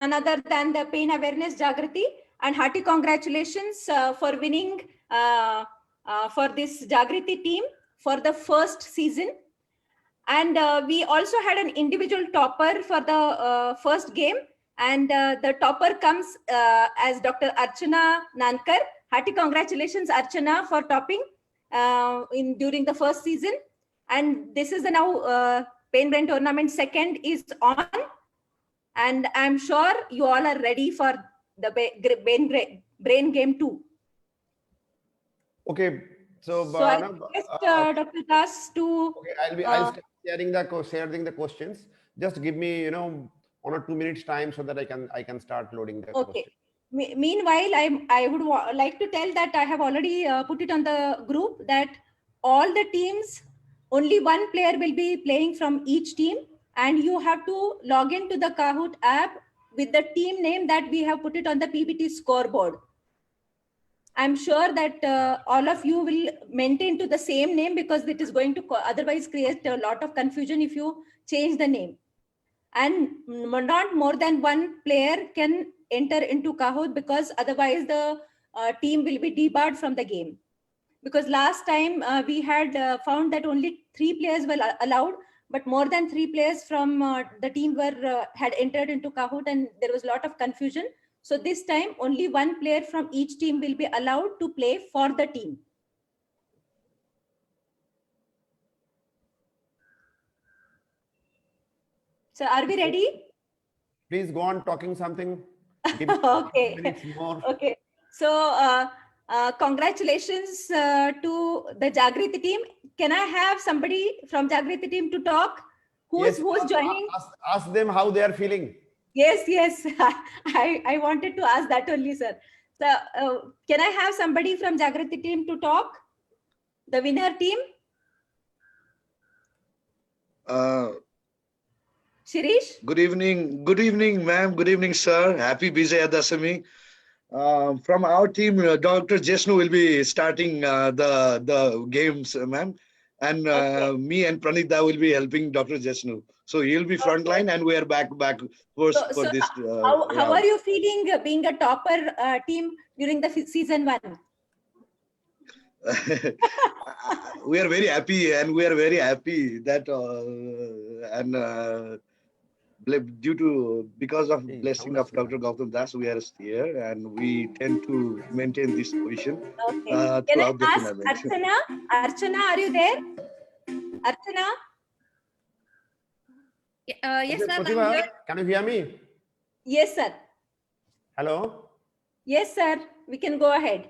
other than the Pain Awareness Jagriti. And hearty congratulations for winning for this Jagriti team for the first season. And we also had an individual topper for the first game. And the topper comes as Dr. Archana Nankar. Hearty congratulations, Archana, for topping during the first season. And this is the now Pain Brain Tournament second is on. And I'm sure you all are ready for the brain game too. Okay, so I request Dr. Das to. Okay, I'll start sharing the questions. Just give me 1 or 2 minutes time so that I can start loading the Okay. questions. Meanwhile, I would like to tell that I have already put it on the group that all the teams, only one player will be playing from each team, and you have to log into the Kahoot app with the team name that we have put it on the PBT scoreboard. I'm sure that all of you will maintain to the same name because it is going to otherwise create a lot of confusion if you change the name. And not more than one player can enter into Kahoot because otherwise the team will be debarred from the game. Because last time we had found that only 3 players were allowed, but more than 3 players from the team were had entered into Kahoot, and there was a lot of confusion. So this time only one player from each team will be allowed to play for the team. So are we ready? Please go on talking something. Okay. Okay. So congratulations to the Jagriti team. Can I have somebody from Jagriti team to talk? Who's joining? Ask them how they are feeling. Yes. I wanted to ask that only, sir. So can I have somebody from Jagriti team to talk? The winner team? Shirish? Good evening, ma'am. Good evening, sir. Happy Vijaya Dasami. From our team, Dr. Jesnu will be starting the games, ma'am. And me and Pranita will be helping Dr. Jesnu. So he'll be frontline and we are back first for this. How are you feeling being a topper team during the season 1? We are very happy that because of blessing of Dr. Gautam Das, we are here and we tend to maintain this position. Okay. Can I ask Archana? Archana, are you there? Archana? Yes, ma'am. Can you hear me? Yes, sir. Hello? Yes, sir. We can go ahead.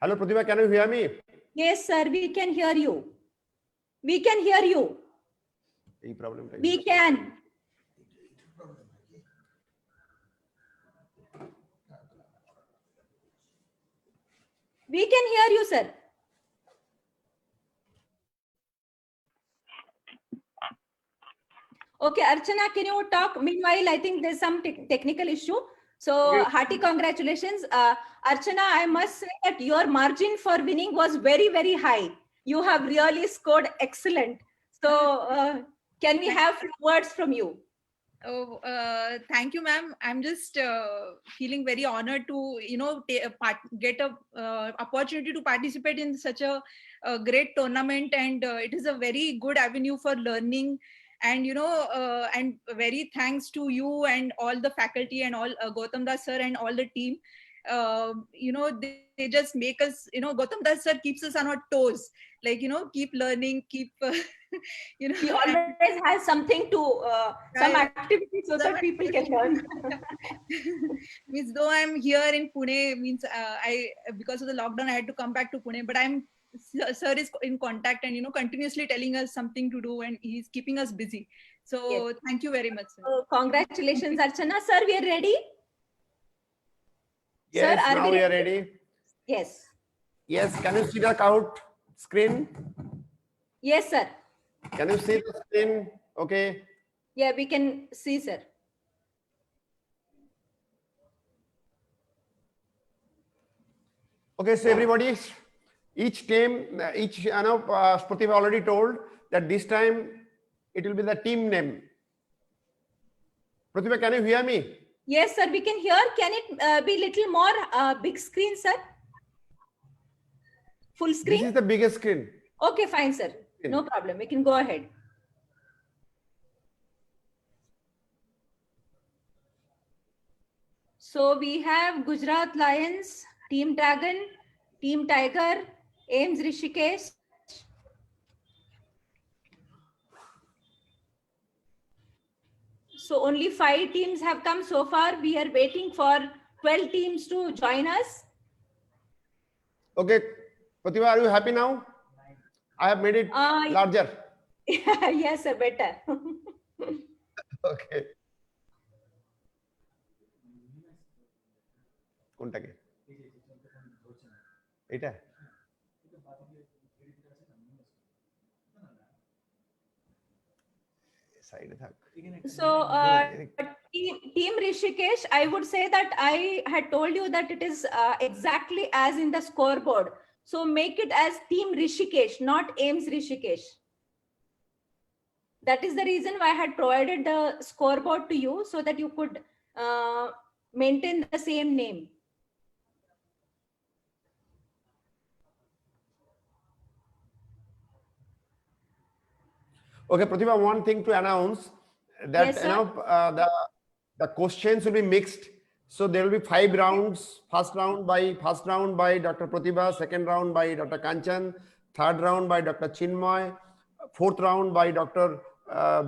Hello, Pratibha, can you hear me? Yes, sir. We can hear you. We can hear you. We can. We can hear you, sir. Okay, Archana, can you talk? Meanwhile, I think there's some technical issue. So hearty congratulations. Archana, I must say that your margin for winning was very, very high. You have really scored excellent. So can we have words from you? Oh, thank you, ma'am. I'm just feeling very honored to, get a opportunity to participate in such a great tournament, and it is a very good avenue for learning. And and very thanks to you and all the faculty and all Gautam Das sir and all the team. They just make us, Gautam Das sir keeps us on our toes, like, keep learning, keep he always has something to some activity so that people can learn. Means though I'm here in Pune, means because of the lockdown I had to come back to Pune, but sir is in contact and continuously telling us something to do, and he's keeping us busy. So thank you very much, sir. Congratulations, Archana. Sir, we are ready. Yes, sir, now we are ready. Yes. Yes, can you see the Kahoot screen? Yes, sir. Can you see the screen? Okay. Yeah, we can see, sir. Okay, so everybody, each team, Pratibha already told that this time it will be the team name. Pratibha, can you hear me? Yes, sir, we can hear. Can it be little more big screen, sir? Full This screen? is the biggest screen. Okay, fine, sir. No problem. We can go ahead. So we have Gujarat Lions, Team Dragon, Team Tiger, AIMS Rishikesh. So only 5 teams have come so far. We are waiting for 12 teams to join us. Okay, Pratibha, are you happy now? I have made it larger. Yes, sir, better. Okay. কোনটাকে এটা সাইডে থাক So team Rishikesh, I would say that I had told you that it is exactly as in the scoreboard. So make it as Team Rishikesh, not AIMS Rishikesh. That is the reason why I had provided the scoreboard to you, so that you could maintain the same name. Okay, Pratibha, one thing to announce that Yes, sir. The questions will be mixed. So there will be 5 rounds. First round by Dr. Pratibha, second round by Dr. Kanchan, third round by Dr. Chinmoy, fourth round by Dr.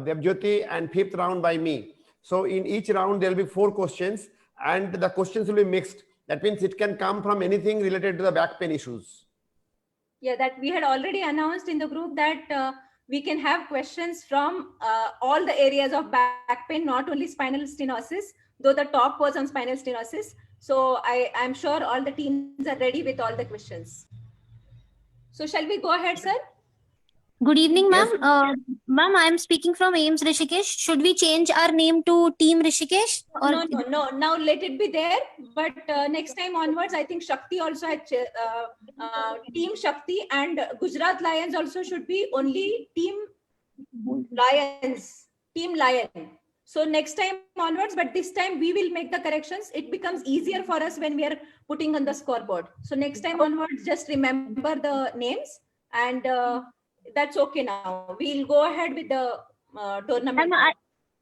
Debjyoti, and fifth round by me. So in each round there will be 4 questions, and the questions will be mixed. That means it can come from anything related to the back pain issues. Yeah, that we had already announced in the group that we can have questions from all the areas of back pain, not only spinal stenosis, though the top was on spinal stenosis. So I'm sure all the teams are ready with all the questions. So shall we go ahead, sir? Good evening, ma'am. Yes. Ma'am, I am speaking from AIMS Rishikesh. Should we change our name to Team Rishikesh? Or No. Now let it be there. But next time onwards, I think Shakti also had Team Shakti, and Gujarat Lions also should be only Team Lions, Team Lion. So next time onwards, but this time we will make the corrections. It becomes easier for us when we are putting on the scoreboard. So next time onwards, just remember the names, and that's okay now. We'll go ahead with the tournament.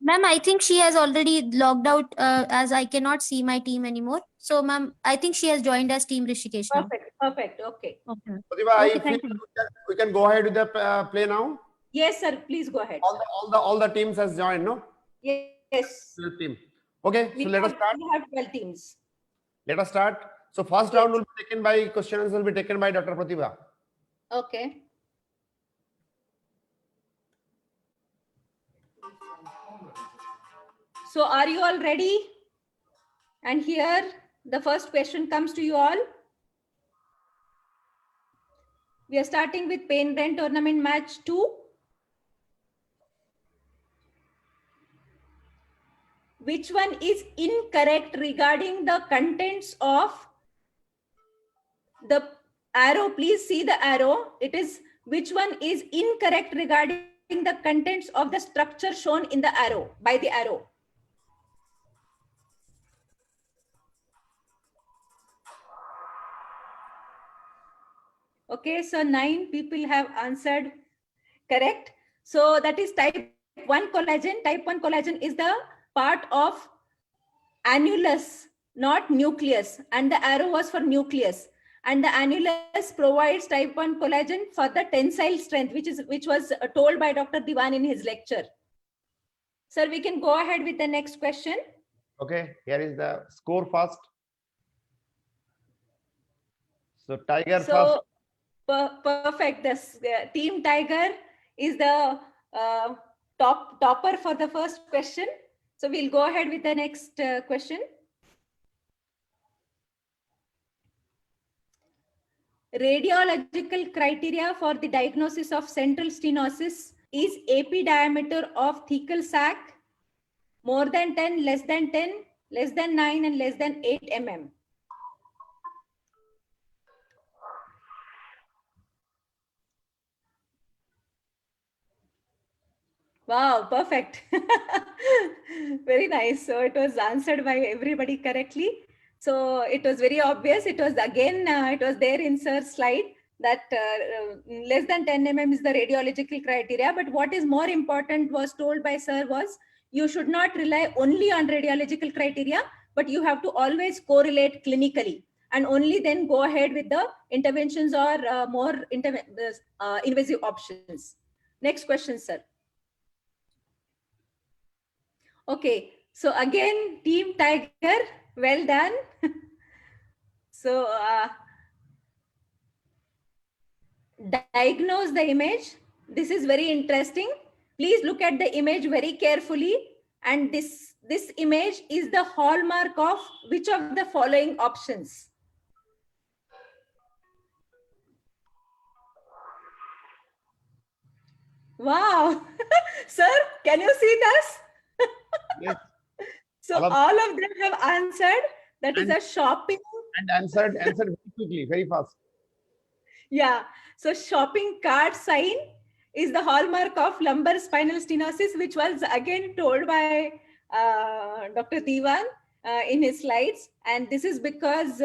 Ma'am, I think she has already logged out as I cannot see my team anymore. So, ma'am, I think she has joined as Team Rishikesh now. Perfect. Okay. Okay. Pratibha, Okay, I thank feel you. we can go ahead with the play now. Yes, sir. Please go ahead. All the teams has joined, no? Yes. 12 team. Okay, so let us start. We have 12 teams. Let us start. So first round will be taken by questions will be taken by Dr. Pratibha. Okay. So are you all ready? And here the first question comes to you all. We are starting with Pain Brain Tournament match 2. Which one is incorrect regarding the contents of the arrow? Please see the arrow. It is which one is incorrect regarding the contents of the structure shown in the arrow, by the arrow. Okay, so 9 people have answered correct. So that is type 1 collagen. Type 1 collagen is the part of annulus, not nucleus, and the arrow was for nucleus. And the annulus provides type 1 collagen for the tensile strength, which was told by Dr. Diwan in his lecture. Sir, we can go ahead with the next question. Okay, here is the score first. So Tiger first. Perfect. This Team Tiger is the topper for the first question. So we'll go ahead with the next question. Radiological criteria for the diagnosis of central stenosis is AP diameter of thecal sac more than 10, less than 10, less than 9, and less than 8 mm. Wow, perfect. very nice. So it was answered by everybody correctly. So it was very obvious. It was again, it was there in sir's slide that less than 10 mm is the radiological criteria. But what is more important was told by sir was you should not rely only on radiological criteria, but you have to always correlate clinically and only then go ahead with the interventions or more invasive options. Next question, sir. Okay, so again, Team Tiger, well done. So diagnose the image. This is very interesting. Please look at the image very carefully. And this image is the hallmark of which of the following options? Wow. Sir, can you see this? Yes. So All of- all of them have answered. That is a shopping. And answered very quickly, very fast. Yeah. So shopping cart sign is the hallmark of lumbar spinal stenosis, which was again told by Dr. Diwan in his slides. And this is because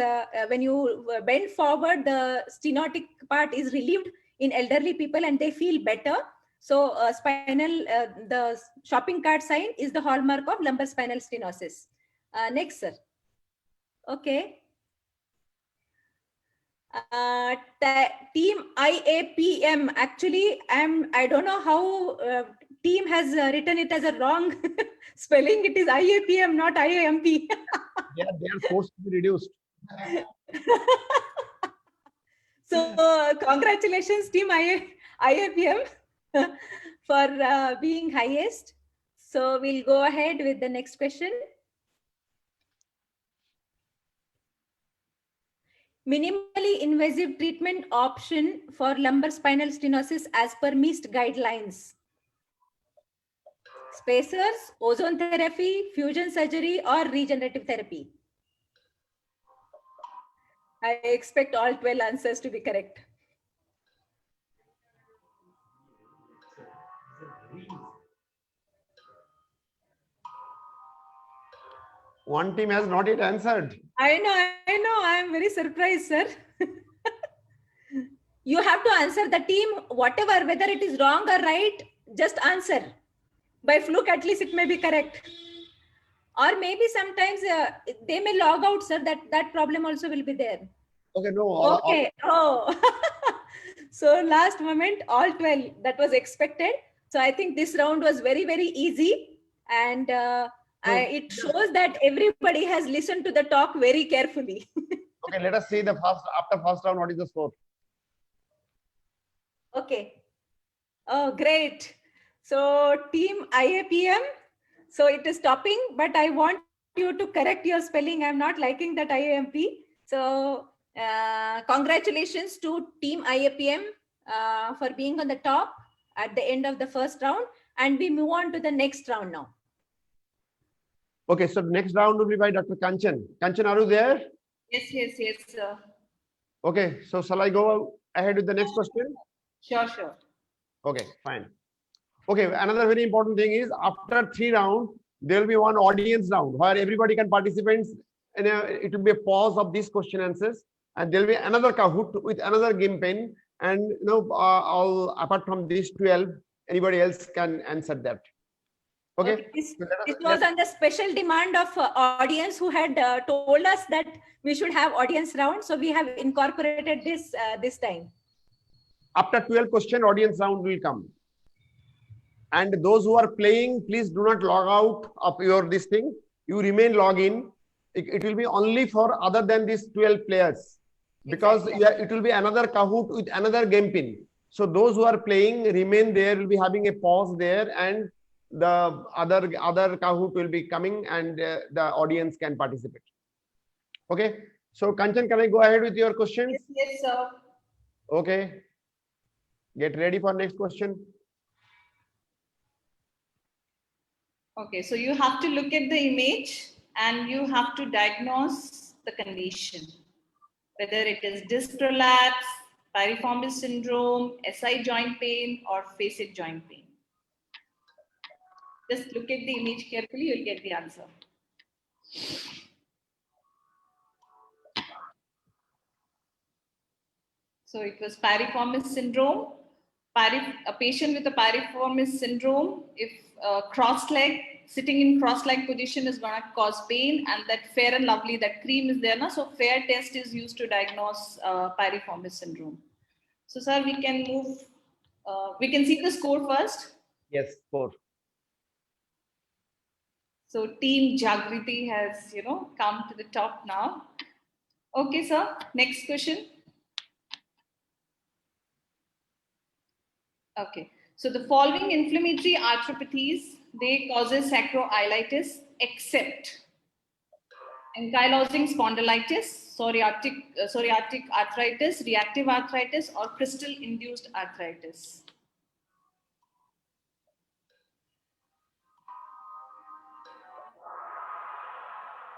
when you bend forward, the stenotic part is relieved in elderly people and they feel better. So the shopping cart sign is the hallmark of lumbar spinal stenosis. Next, sir. Okay. Team IAPM. Actually, I don't know how team has written it as a wrong spelling. It is IAPM, not IAMP. They are forced to be reduced. So congratulations, team IAPM for being highest. So we'll go ahead with the next question. Minimally invasive treatment option for lumbar spinal stenosis as per MIST guidelines. Spacers, ozone therapy, fusion surgery, or regenerative therapy. I expect all 12 answers to be correct. One team has not yet answered. I know. I'm very surprised, sir. You have to answer the team, whatever, whether it is wrong or right, just answer. By fluke, at least it may be correct. Or maybe sometimes they may log out, sir. That problem also will be there. Okay, no. Okay. Oh. So last moment, all 12. That was expected. So I think this round was very, very easy. And it shows that everybody has listened to the talk very carefully. Okay, let us see after first round, what is the score? Okay. Oh, great. So team IAPM. So it is topping, but I want you to correct your spelling. I'm not liking that IAMP. So congratulations to team IAPM for being on the top at the end of the first round. And we move on to the next round now. Okay, so next round will be by Dr. Kanchan. Kanchan, are you there? Yes, sir. Okay, so shall I go ahead with the next question? Sure. Okay, fine. Okay, another very important thing is after 3 rounds, there will be one audience round where everybody can participate. And it will be a pause of these question answers, and there will be another Kahoot with another game pen. And all apart from these 12, anybody else can answer that. Okay. This was on the special demand of audience who had told us that we should have audience round. So we have incorporated this this time. After 12 question, audience round will come. And those who are playing, please do not log out of this thing. You remain log in. It will be only for other than these 12 players. Because it will be another Kahoot with another game pin. So those who are playing remain there, will be having a pause there, and the other Kahoot will be coming, and the audience can participate. Okay. So Kanchan, can I go ahead with your questions? Yes, sir. Okay. Get ready for next question. Okay, so you have to look at the image and you have to diagnose the condition, whether it is disc prolapse, piriformis syndrome, SI joint pain, or facet joint pain. Just look at the image carefully, you'll get the answer. So it was piriformis syndrome. A patient with a piriformis syndrome, if cross-leg, sitting in cross-leg position is going to cause pain, and that Fair and Lovely, that cream is there, na? So FAIR test is used to diagnose piriformis syndrome. So sir, we can move, we can see the score first. Yes, 4. So team Jagriti has, come to the top now. Okay, sir. Next question. Okay. So the following inflammatory arthropathies, they causes sacroiliitis except ankylosing spondylitis, psoriatic arthritis, reactive arthritis, or crystal-induced arthritis.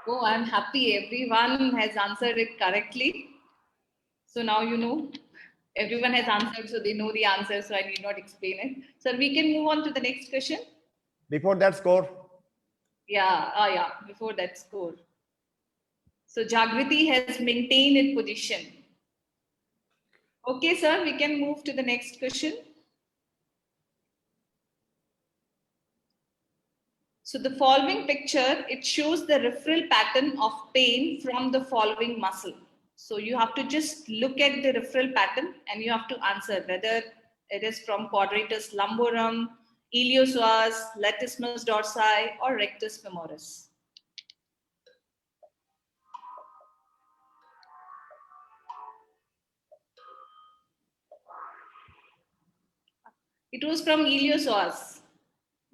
Oh, I'm happy. Everyone has answered it correctly. So now you know. Everyone has answered, so they know the answer, so I need not explain it. So we can move on to the next question. Before that score, Yeah, before that score. So Jagriti has maintained its position. Okay, sir, we can move to the next question. So the following picture, it shows the referral pattern of pain from the following muscle. So you have to just look at the referral pattern and you have to answer whether it is from quadratus lumborum, iliopsoas, latissimus dorsi, or rectus femoris. It was from iliopsoas.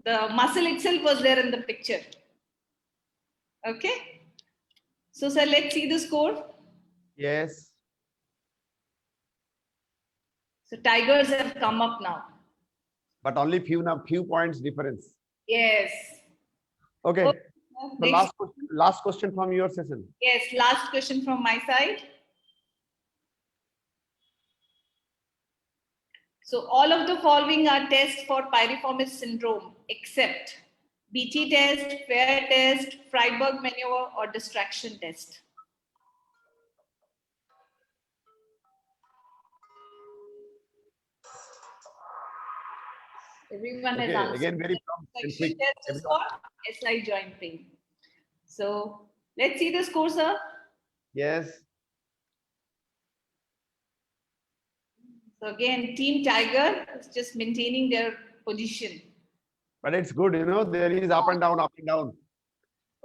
The muscle itself was there in the picture. Okay. So, sir, let's see the score. yes. So, Tigers have come up now. But only few points difference. Yes. Okay. Okay. The Next. last question from your session. Yes, last question from my side. So all of the following are tests for piriformis syndrome except BT test, FAIR test, Freiberg maneuver, or distraction test. Everyone has Okay, answered. again very prompt and Distraction quick. test is for SI joint pain. So let's see the score, sir. Yes. So again, Team Tiger is just maintaining their position. But it's good, there is up and down, up and down.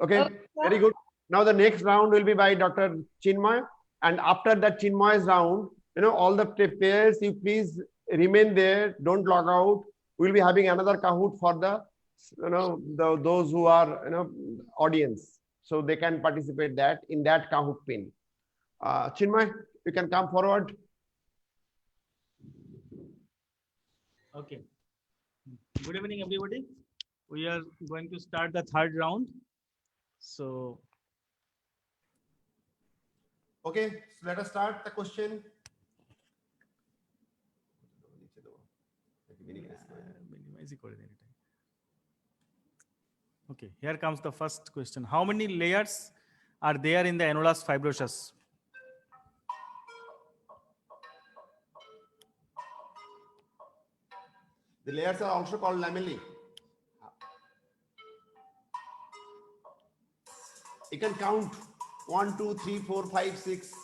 Okay, Okay, sir. very good. Now the next round will be by Dr. Chinmay. And after that Chinmay's round, all the players, you please remain there. Don't log out. We'll be having another Kahoot for the, those who are, audience. So they can participate in that Kahoot pin. Chinmay, you can come forward. Okay. Good evening, everybody. We are going to start the third round. So, Okay, so let us start the question. okay, here comes the first question. How many layers are there in the annulus fibrosus? The layers are also called lamellae. You can count 1, 2, 3, 4, 5, 6.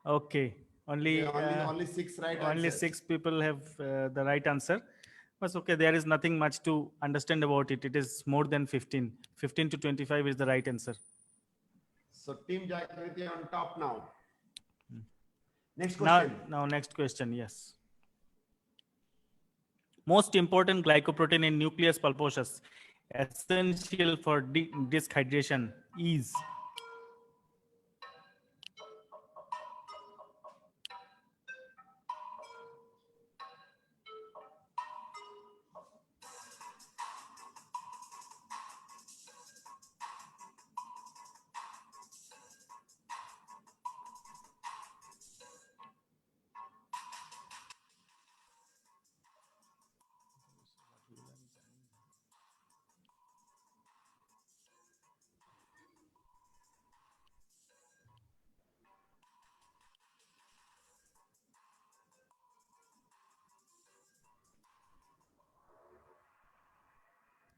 Okay, only Only 6 right only answers. 6 people have the right answer. But okay, there is nothing much to understand about it. It is more than 15. 15 to 25 is the right answer. So Team Jagriti on top now. Next Now, question. next question. Yes. Most important glycoprotein in nucleus pulposus, essential for disc hydration, is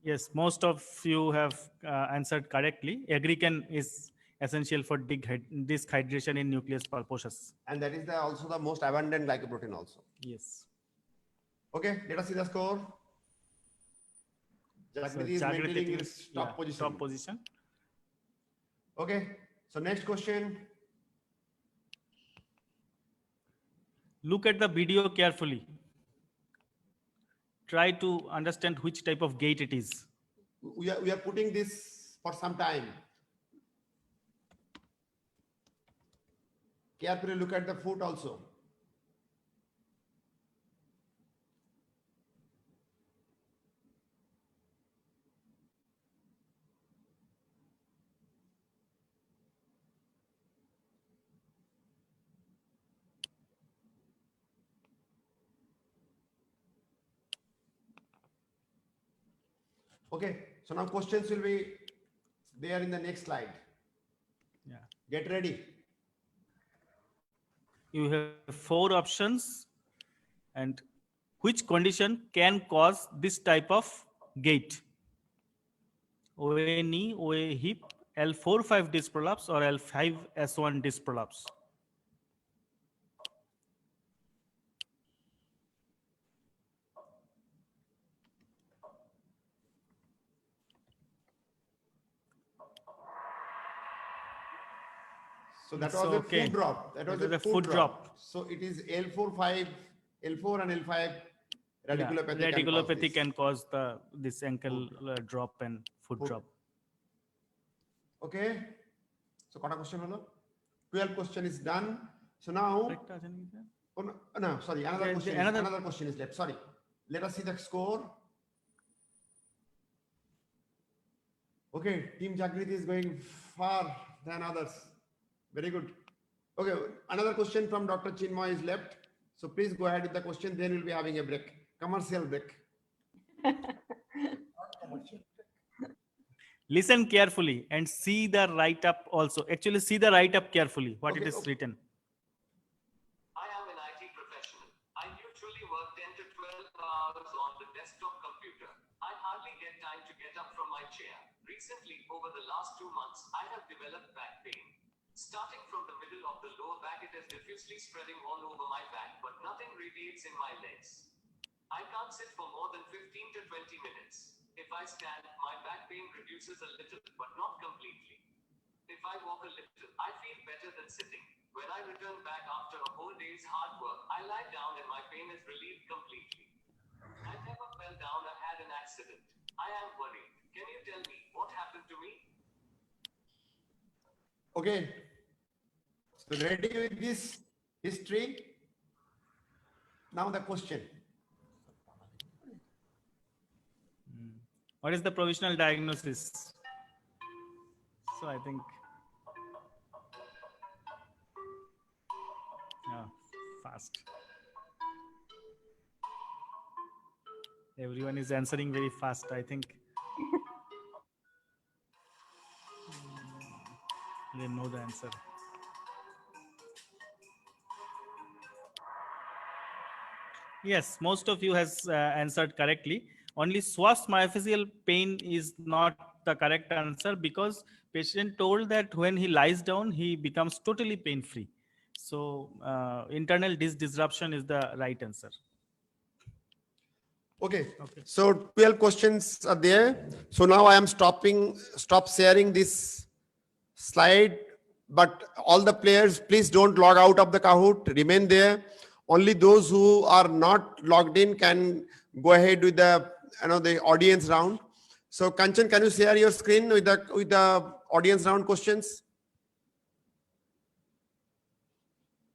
Yes, most of you have answered correctly. Aggrecan is essential for disk hydration in nucleus pulposus. And that is also the most abundant glycoprotein also. Yes. Okay, let us see the score. So Jagriti is Jagriti maintaining taking, his top position. Top position. Okay, so next question. Look at the video carefully. Try to understand which type of gate it is. We are putting this for some time. Carefully look at the foot also. Okay, so now questions will be there in the next slide. Yeah. Get ready. You have 4 options, and which condition can cause this type of gait? OA knee, OA hip, L4-5 disc prolapse, or L5-S1 disc prolapse? So that So, was a okay. foot drop. That was That a was a foot foot drop. drop. So it is L4 and L5 radiculopathy. Yeah, radiculopathy this. can cause this ankle drop and foot drop. Okay. So kota question holo? 12 question is done. So now, oh, no, sorry, another Yeah, question. Another question is left. Sorry. Let us see the score. Okay, Team Jagriti is going far than others. Very good. Okay, another question from Dr. Chinmoy is left. So please go ahead with the question. Then we'll be having a break. Commercial break. Listen carefully and see the write-up also. Actually, see the write-up carefully, what it is written. I am an IT professional. I usually work 10 to 12 hours on the desktop computer. I hardly get time to get up from my chair. Recently, over the last 2 months, I have developed back pain. Starting from the middle of the lower back, it is diffusely spreading all over my back, but nothing radiates in my legs. I can't sit for more than 15 to 20 minutes. If I stand, my back pain reduces a little, but not completely. If I walk a little, I feel better than sitting. When I return back after a whole day's hard work, I lie down and my pain is relieved completely. I never fell down or had an accident. I am worried. Can you tell me what happened to me? Okay. So ready with this history? Now the question. What is the provisional diagnosis? So I think, fast. Everyone is answering very fast, I think. They know the answer. Yes, most of you has answered correctly. Only psoas myofascial pain is not the correct answer because patient told that when he lies down, he becomes totally pain-free. So internal disc disruption is the right answer. Okay. So 12 questions are there. So now I am stop sharing this slide, but all the players, please don't log out of the Kahoot, remain there. Only those who are not logged in can go ahead with the the audience round. So Kanchan, can you share your screen with the audience round questions?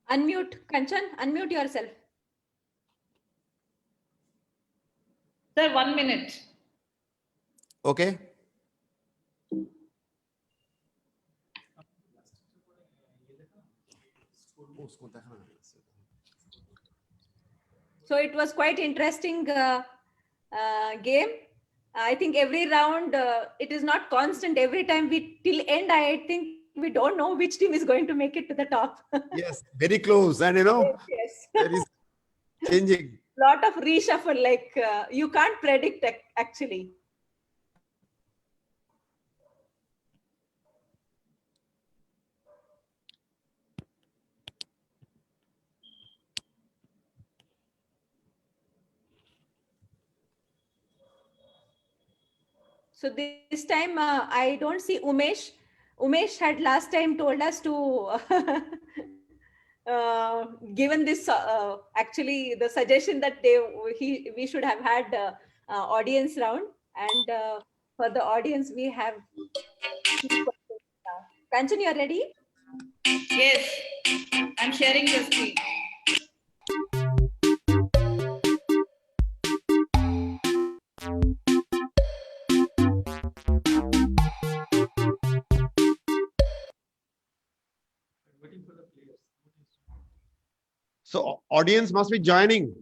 Unmute, Kanchan, unmute yourself. Sir, 1 minute. Okay. So it was quite interesting game. I think every round, it is not constant. Every time we till end, I think we don't know which team is going to make it to the top. Yes, very close. And Yes. there is changing. Lot of reshuffle, like you can't predict actually. So this time I don't see Umesh. Umesh had last time told us to given this actually the suggestion that we should have had audience round, and for the audience we have Kanchan, you are ready? Yes, I'm sharing the screen. So audience must be joining.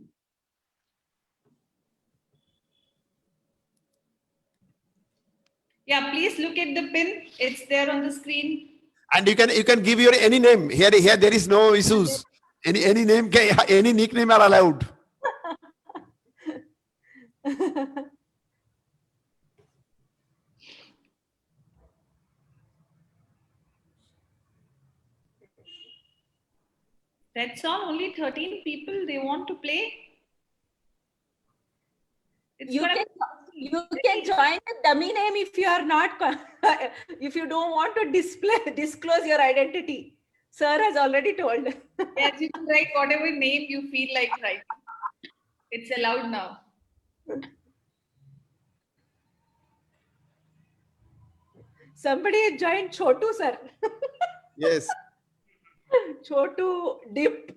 Yeah, please look at the pin. It's there on the screen. And you can give your any name. Here there is no issues. Any name, any nickname are allowed. That's all. Only 13 people they want to play. It's You gonna can join a dummy name if you are not if you don't want to disclose your identity. Sir has already told. Yes, you can write whatever name you feel like writing. It's allowed now. Somebody joined Chotu, sir. Yes. Chotu dip.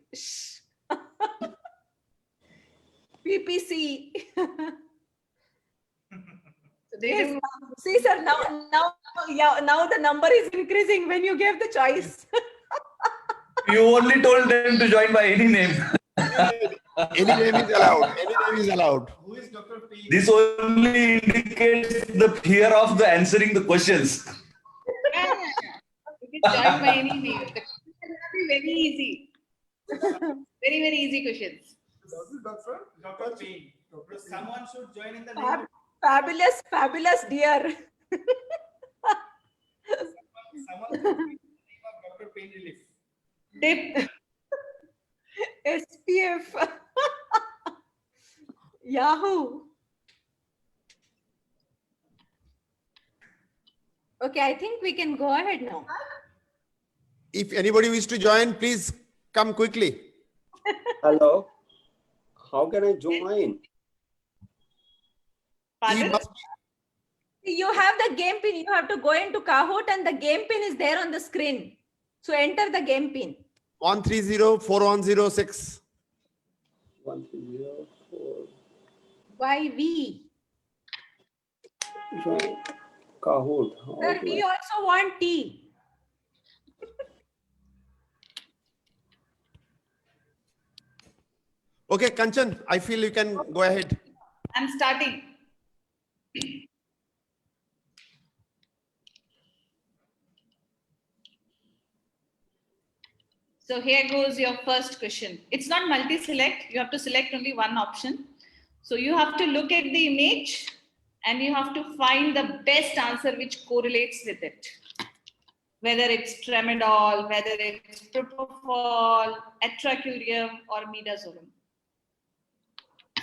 PPC. So they Yes. don't See, sir, now the number is increasing when you gave the choice. You only told them to join by any name. Any name is allowed. Any name is allowed. Who is Dr. P? This only indicates the fear of the answering the questions. Yeah. You can join by any name. The questions will be very easy. Very, very easy questions. Dr. P. Someone should join in the name. Fabulous, dear. Someone should join in the name of Dr. Pain Relief. Dip. SPF. Yahoo. Okay, I think we can go ahead now. If anybody wishes to join, please come quickly. Hello. How can I join? Pardon? You have the game pin. You have to go into Kahoot and the game pin is there on the screen. So enter the game pin. 1304106. 1304. YV. Join Kahoot. How Sir, do we I- also want tea. Okay, Kanchan, I feel you can go ahead. I'm starting. So here goes your first question. It's not multi-select. You have to select only one option. So you have to look at the image and you have to find the best answer which correlates with it. Whether it's tramadol, whether it's propofol, atracurium, or midazolam.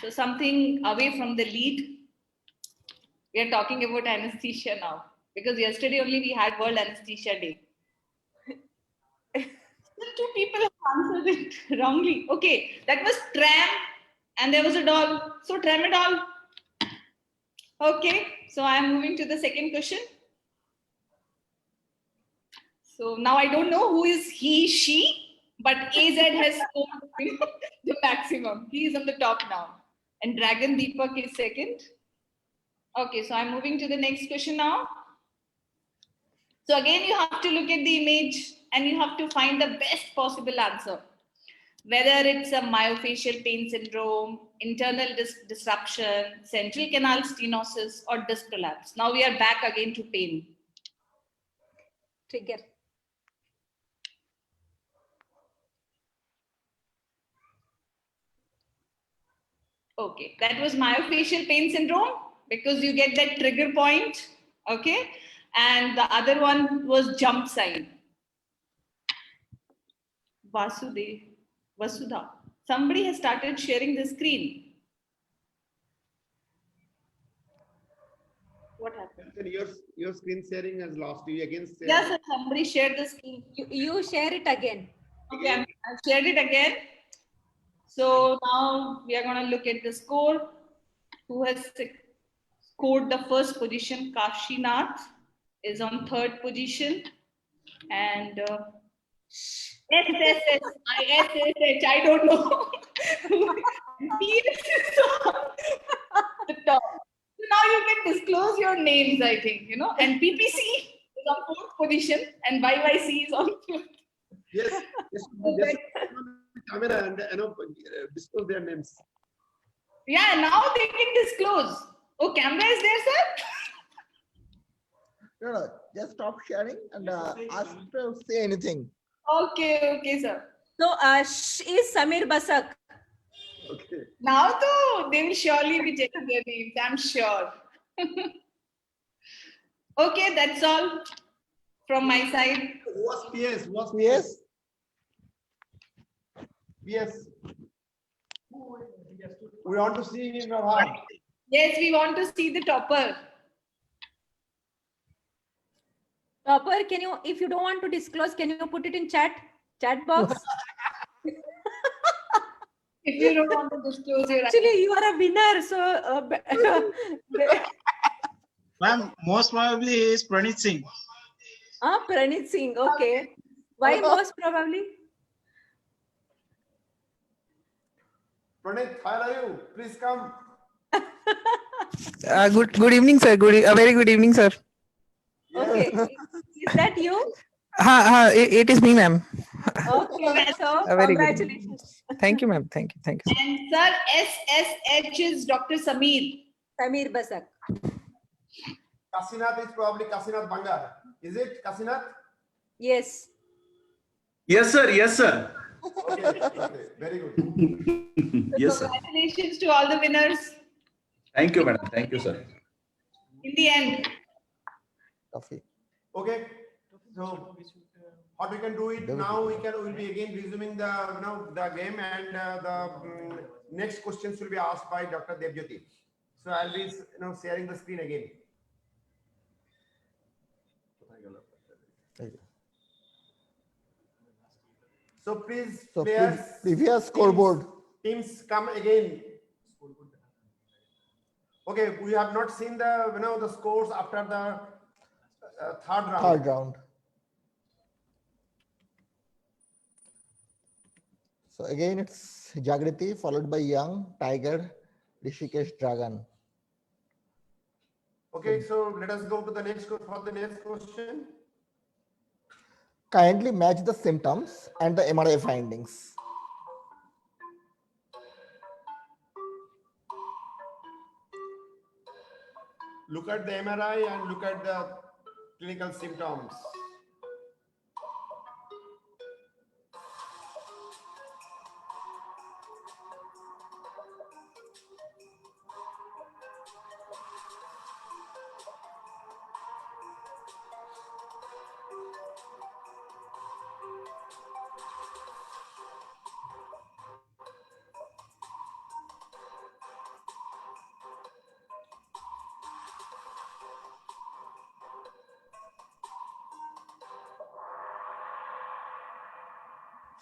So something away from the lead. We are talking about anesthesia now because yesterday only we had World Anesthesia Day. Two people have answered it wrongly. Okay, that was tram and there was a doll. So tramadol. Okay, so I am moving to the second question. So now I don't know who is he, she, but AZ has scored the maximum. He is on the top now. And Dragon Deepak is second. Okay, so I'm moving to the next question now. So again, you have to look at the image and you have to find the best possible answer. Whether it's a myofascial pain syndrome, internal disruption, central canal stenosis, or disc prolapse. Now we are back again to pain. Trigger. Okay, that was myofascial pain syndrome because you get that trigger point. Okay, and the other one was jump sign. Vasudha. Somebody has started sharing the screen. What happened? Your screen sharing has lost you again. Yes, sir, somebody shared the screen. You share it again. Okay, I've shared it again. So now we are going to look at the score. Who has scored the first position? Kashinath is on third position. And SSH, I don't know. The top. So now you can disclose your names, I think, you know. And PPC is on fourth position and YYC is on fifth. Yes, yes, camera and disclose their names. Yeah, now they can disclose. Oh, camera is there, sir? No, just stop sharing and ask to say anything. Okay, okay, sir. So is Samir Basak. Okay. Now though, they will surely be checking their names, I'm sure. Okay, that's all from my side. What's PS? What's Yes. PS? We want to see him or her. Yes, we want to see the topper. Topper, can you, if you don't want to disclose, can you put it in chat box? If you don't want to disclose your Actually, you are a winner, so Ma'am, most probably he is Pranit Singh. Pranit Singh. Okay. Why most probably? Pranit, how are you? Please come. Good evening, sir. A very good evening, sir. Okay. Is that you? It is me, ma'am. Okay. So Very good. congratulations. Thank you, ma'am. Thank you. And sir, SSH is Dr. Samir. Samir Basak. Kasinath is probably Kasinath Bangar. Is it Kasinath? Yes. Yes, sir. Yes, sir. Okay, okay. Very good. Yes, sir. Congratulations to all the winners Thank you, madam. Thank you, sir. in the end. Okay. So what we can do it now, we'll be again resuming the game, and the next questions will be asked by Dr. Debjyoti. So I'll be sharing the screen again. So please, players, Previous scoreboard. teams come again. Okay, we have not seen the the scores after the third round. Third round. So again, it's Jagriti followed by Young, Tiger, Rishikesh, Dragon. Okay, so let us go to the next question. Kindly match the symptoms and the MRI findings. Look at the MRI and look at the clinical symptoms.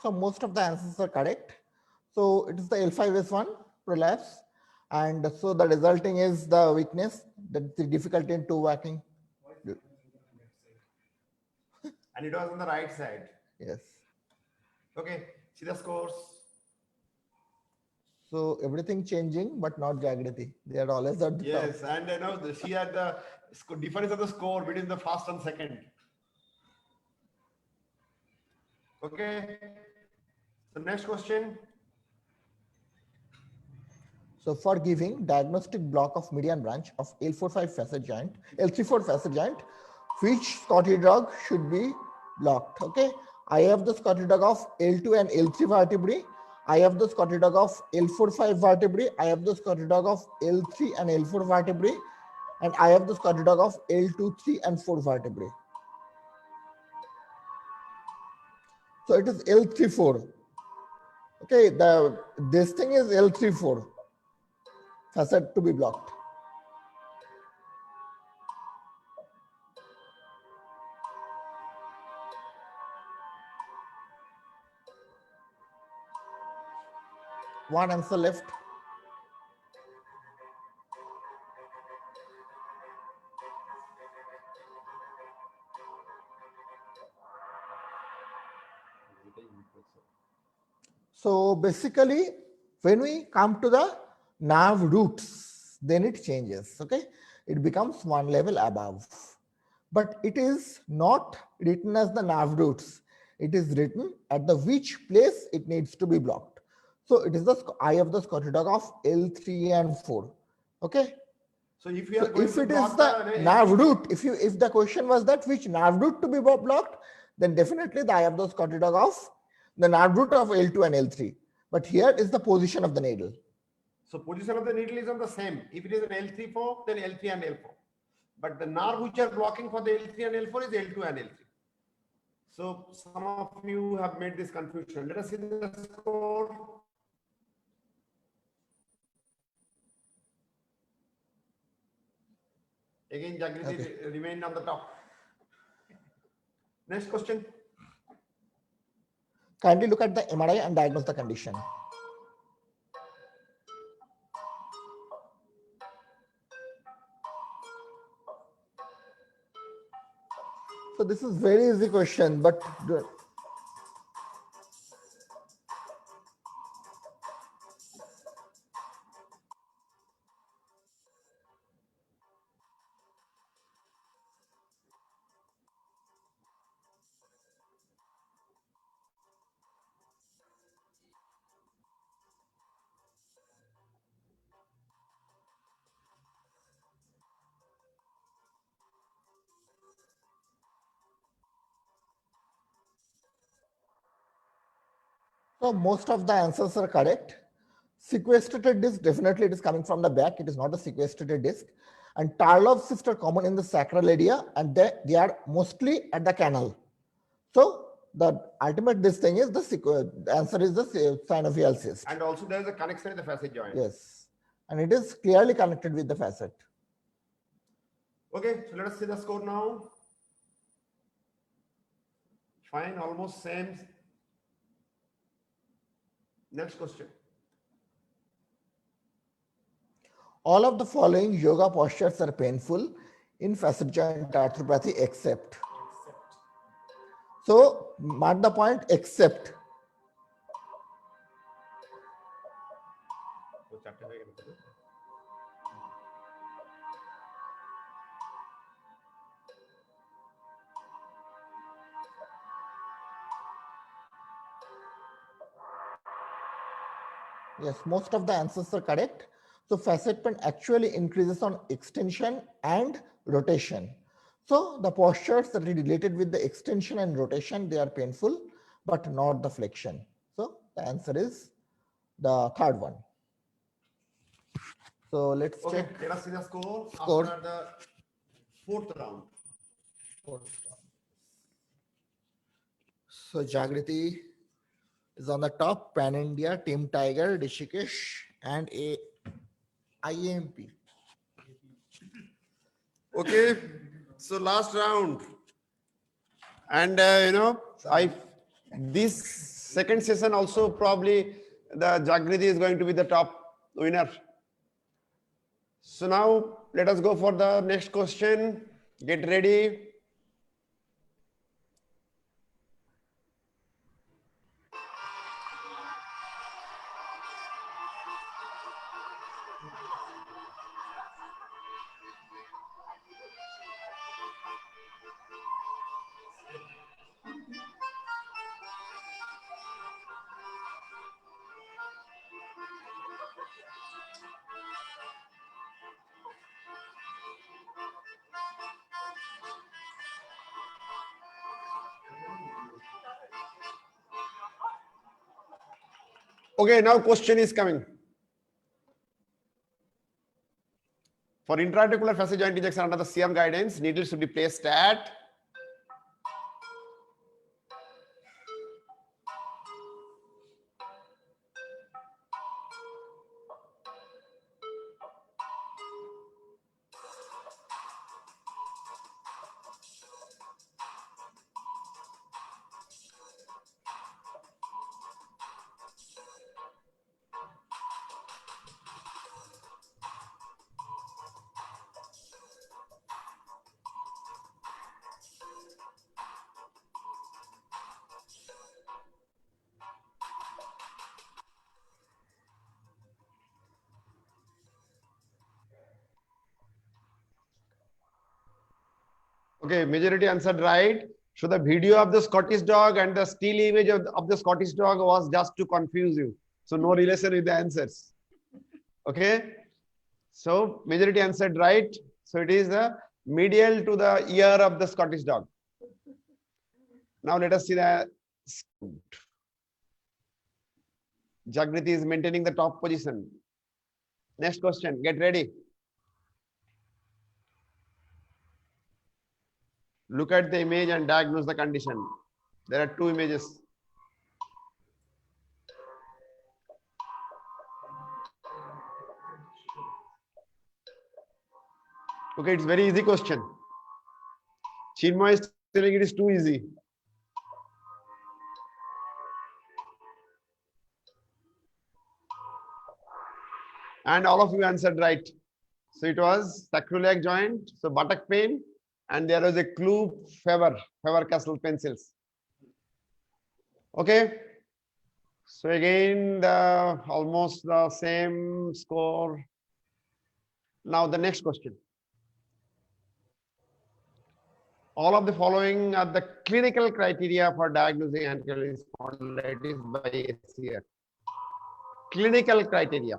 So most of the answers are correct. So it is the L5S1 prolapse. And so the resulting is the weakness, that's the difficulty in toe walking. And it was on the right side. Yes. Okay, see the scores. So everything changing, but not Jagriti. They are always at the top. Yes, and she had the difference of the score between the first and second. Okay. So next question. So for giving diagnostic block of median branch of L4-5 facet joint, L3-4 facet joint, which Scotty drug should be blocked? Okay. I have the Scotty drug of L2 and L3 vertebrae. I have the Scotty drug of L4-5 vertebrae. I have the Scotty drug of L3 and L4 vertebrae. And I have the Scotty drug of L2, 3 and 4 vertebrae. So it is L3-4. Okay, this thing is L3-4 facet to be blocked. one answer left. So basically, when we come to the nerve roots, then it changes, okay? It becomes one level above. But it is not written as the nerve roots. It is written at the which place it needs to be blocked. So it is the eye of the Scotty dog of L3 and 4, okay? So if you So are going if to it is block the nerve root, if the question was that which nerve root to be blocked, then definitely the eye of the Scotty dog of the nerve root of L2 and L3. But here is the position of the needle. So position of the needle is on the same. If it is an L3-4, then L3 and L4. But the nerve which are blocking for the L3 and L4 is L2 and L3. So some of you have made this confusion. Let us see the score. Again, Jagriti remained on the top. Next question. Kindly look at the MRI and diagnose the condition. So this is very easy question, but so most of the answers are correct. Sequestrated disc, definitely it is coming from the back. It is not a sequestrated disc. And Tarlov cysts are common in the sacral area, and they are mostly at the canal. So the ultimate this thing is the answer is the synovial cyst. And also there is a connection in the facet joint. Yes. And it is clearly connected with the facet. Okay, so let us see the score now. Fine, almost same. Next question. All of the following yoga postures are painful in facet joint arthropathy except. So mark the point except. Yes, most of the answers are correct. So facet pain actually increases on extension and rotation. So the postures that are related with the extension and rotation, they are painful, but not the flexion. So the answer is the third one. So let's Okay, check. let us see the score Score. after the fourth round. So Jagriti is on the top, Pan India, Team Tiger, Rishikesh, and IAMP. Okay, so last round. And this second session also probably the Jagriti is going to be the top winner. So now let us go for the next question. Get ready. Okay, now question is coming. For intraarticular facet joint injection under the CM guidance, needles should be placed at Okay, majority answered right. So the video of the Scottish dog and the still image of the Scottish dog was just to confuse you. So no relation with the answers. Okay. So majority answered right. So it is the medial to the ear of the Scottish dog. Now let us see the scout. Jagriti is maintaining the top position. Next question. Get ready. Look at the image and diagnose the condition. There are two images. Okay, it's very easy question. Chinmay is telling it is too easy. And all of you answered right. So it was sacroiliac joint, so buttock pain, and there was a clue Faber-Castell pencils. Okay. So again, almost the same score. Now the next question. All of the following are the clinical criteria for diagnosing ankylosing spondylitis by ACR. Clinical criteria.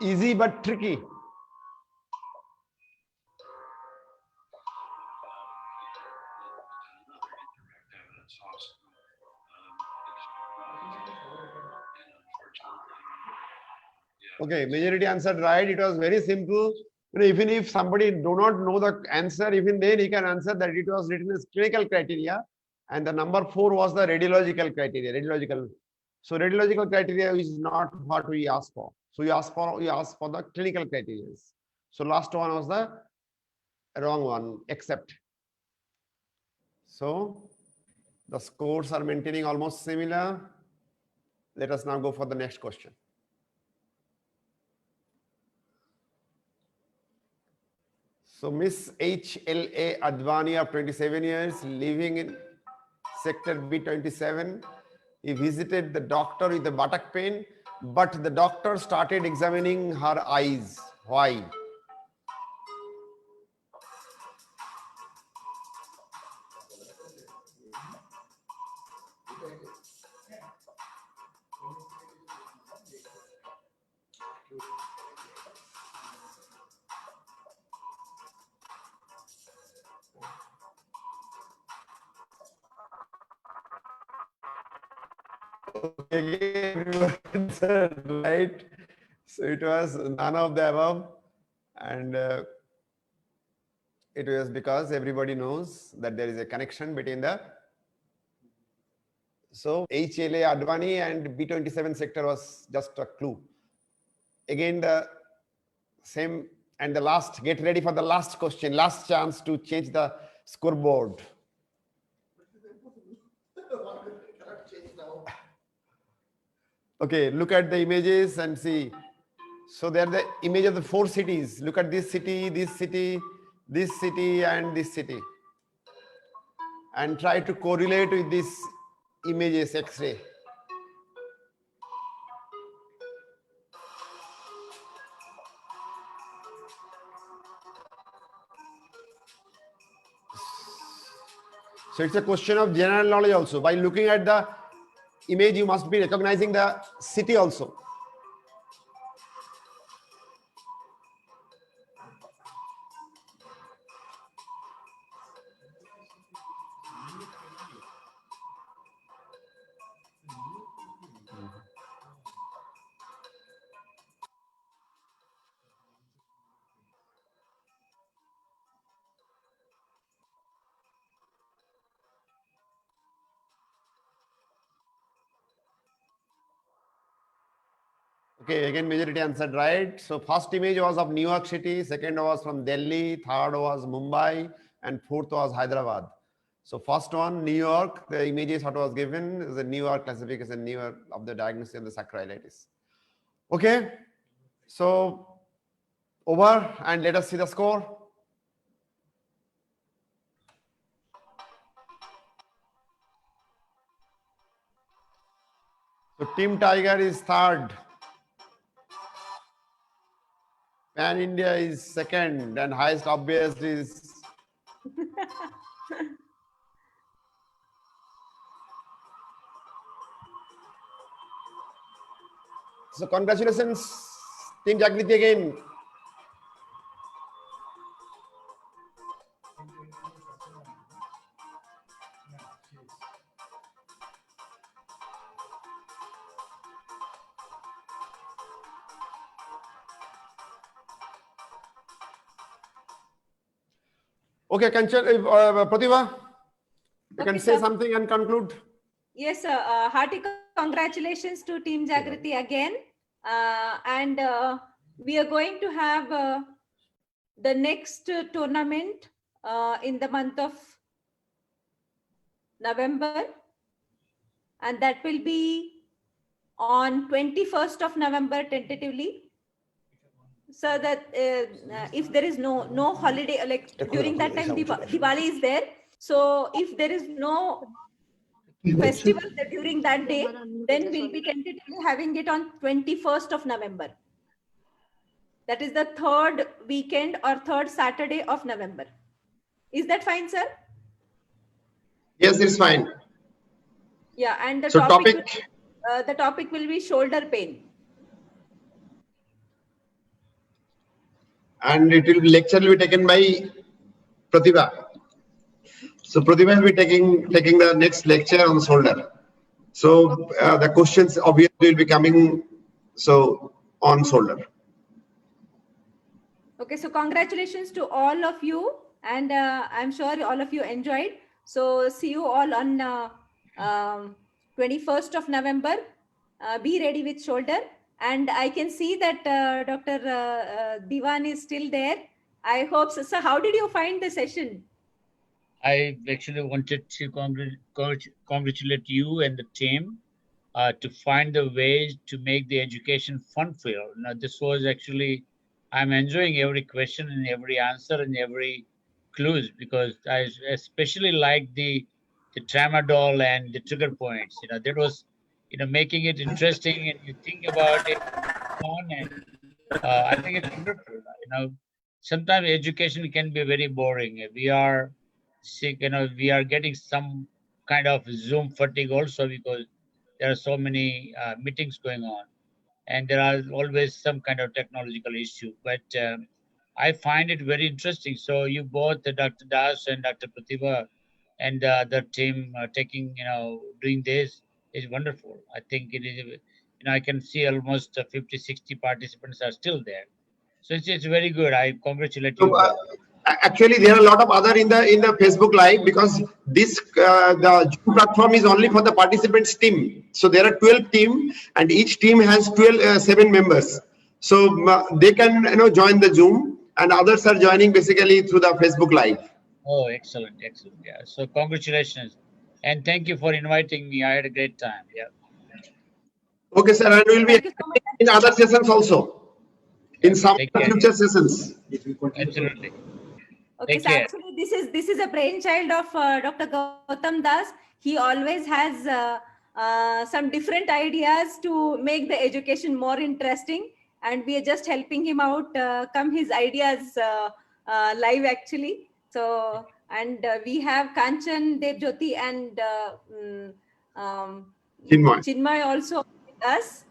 Easy but tricky. Okay, majority answered right. It was very simple. Even if somebody do not know the answer, even then he can answer that it was written as clinical criteria. And the number 4 was the radiological criteria. So radiological criteria is not what we asked for. So we asked for the clinical criteria. So last one was the wrong one, except. So the scores are maintaining almost similar. Let us now go for the next question. So Miss HLA Advani of 27 years, living in sector B27. He visited the doctor with the buttock pain, but the doctor started examining her eyes. Why? Right. So it was none of the above, and it was because everybody knows that there is a connection between the HLA Advani and B27 sector was just a clue. Again, the same, and the last, get ready for the last question, last chance to change the scoreboard. Okay, look at the images and see. So they are the image of the 4 cities. Look at this city, this city, this city, and this city. And try to correlate with these images, X-ray. So it's a question of general knowledge also. By looking at the image, you must be recognizing the city also. Okay, again, majority answered right. So first image was of New York City, second was from Delhi, third was Mumbai, and fourth was Hyderabad. So first one, New York, the images what was given is the New York classification, New York of the diagnosis of the sacroiliitis. Okay, so over, and let us see the score. Team Tiger is third. Pan India is second, and highest obvious is so congratulations, Team Jagriti again. Okay, Kanchan, Pratibha, you can say sir. something and conclude. Yes, sir. Hearty congratulations to Team Jagriti again. And we are going to have the next tournament in the month of November. And that will be on 21st of November tentatively. So that if there is no holiday, like during that time Diwali is there. So if there is no festival during that day, then we'll be tentatively having it on 21st of November. That is the third weekend or third Saturday of November. Is that fine, sir? Yes, it's fine. Yeah, and the So the topic will be shoulder pain. And lecture will be taken by Pratibha. So Pratibha will be taking the next lecture on shoulder. So the questions obviously will be coming on shoulder. Okay, so congratulations to all of you, and I'm sure all of you enjoyed. So see you all on 21st of November. Be ready with shoulder. And I can see that Dr. Diwan is still there. I hope so. So how did you find the session? I actually wanted to congratulate you and the team to find the ways to make the education fun for you. Now, this was actually, I'm enjoying every question and every answer and every clues, because I especially like the tramadol and the trigger points. That was, making it interesting, and you think about it on, and I think it's wonderful. Sometimes education can be very boring. We are sick, we are getting some kind of Zoom fatigue also, because there are so many meetings going on, and there are always some kind of technological issue. But I find it very interesting. So you both, Dr. Das and Dr. Pratibha, and the team doing this is wonderful. I think it is, I can see almost 50, 60 participants are still there. So it's very good. I congratulate you. Actually, there are a lot of other in the Facebook Live, because this the Zoom platform is only for the participants team. So there are 12 teams, and each team has 7 members. So they can join the Zoom, and others are joining basically through the Facebook Live. Oh, excellent. Yeah. So congratulations, and thank you for inviting me. I had a great time. Yeah. Okay, sir, and we will be in other sessions also. In some future sessions. Absolutely. Okay, Take so care. actually this is a brainchild of Dr. Gautam Das. He always has some different ideas to make the education more interesting, and we are just helping him out come his ideas live actually. So, and we have Kanchan, Devjyoti, and Chinmay also with us,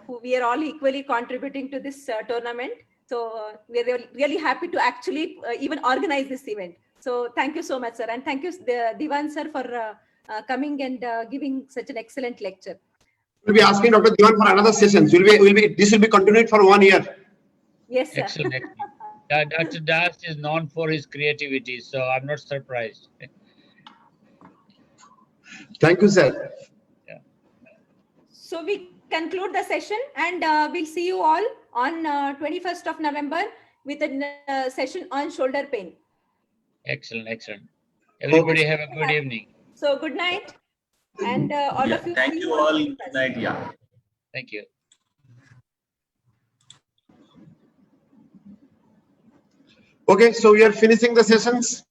who we are all equally contributing to this tournament. So we are really happy to actually even organize this event. So thank you so much, sir. And thank you, Diwan sir, for coming and giving such an excellent lecture. We'll be asking Dr. Diwan for another session. This will be continued for 1 year. Yes, sir. Excellent. Dr. Das is known for his creativity, so I'm not surprised. Thank you, sir. Yeah. So we conclude the session, and we'll see you all on 21st of November with a session on shoulder pain. Excellent. Everybody have a good evening. So good night, and all of you. Thank you all. Good night. Yeah. Thank you. Okay, so we are finishing the sessions.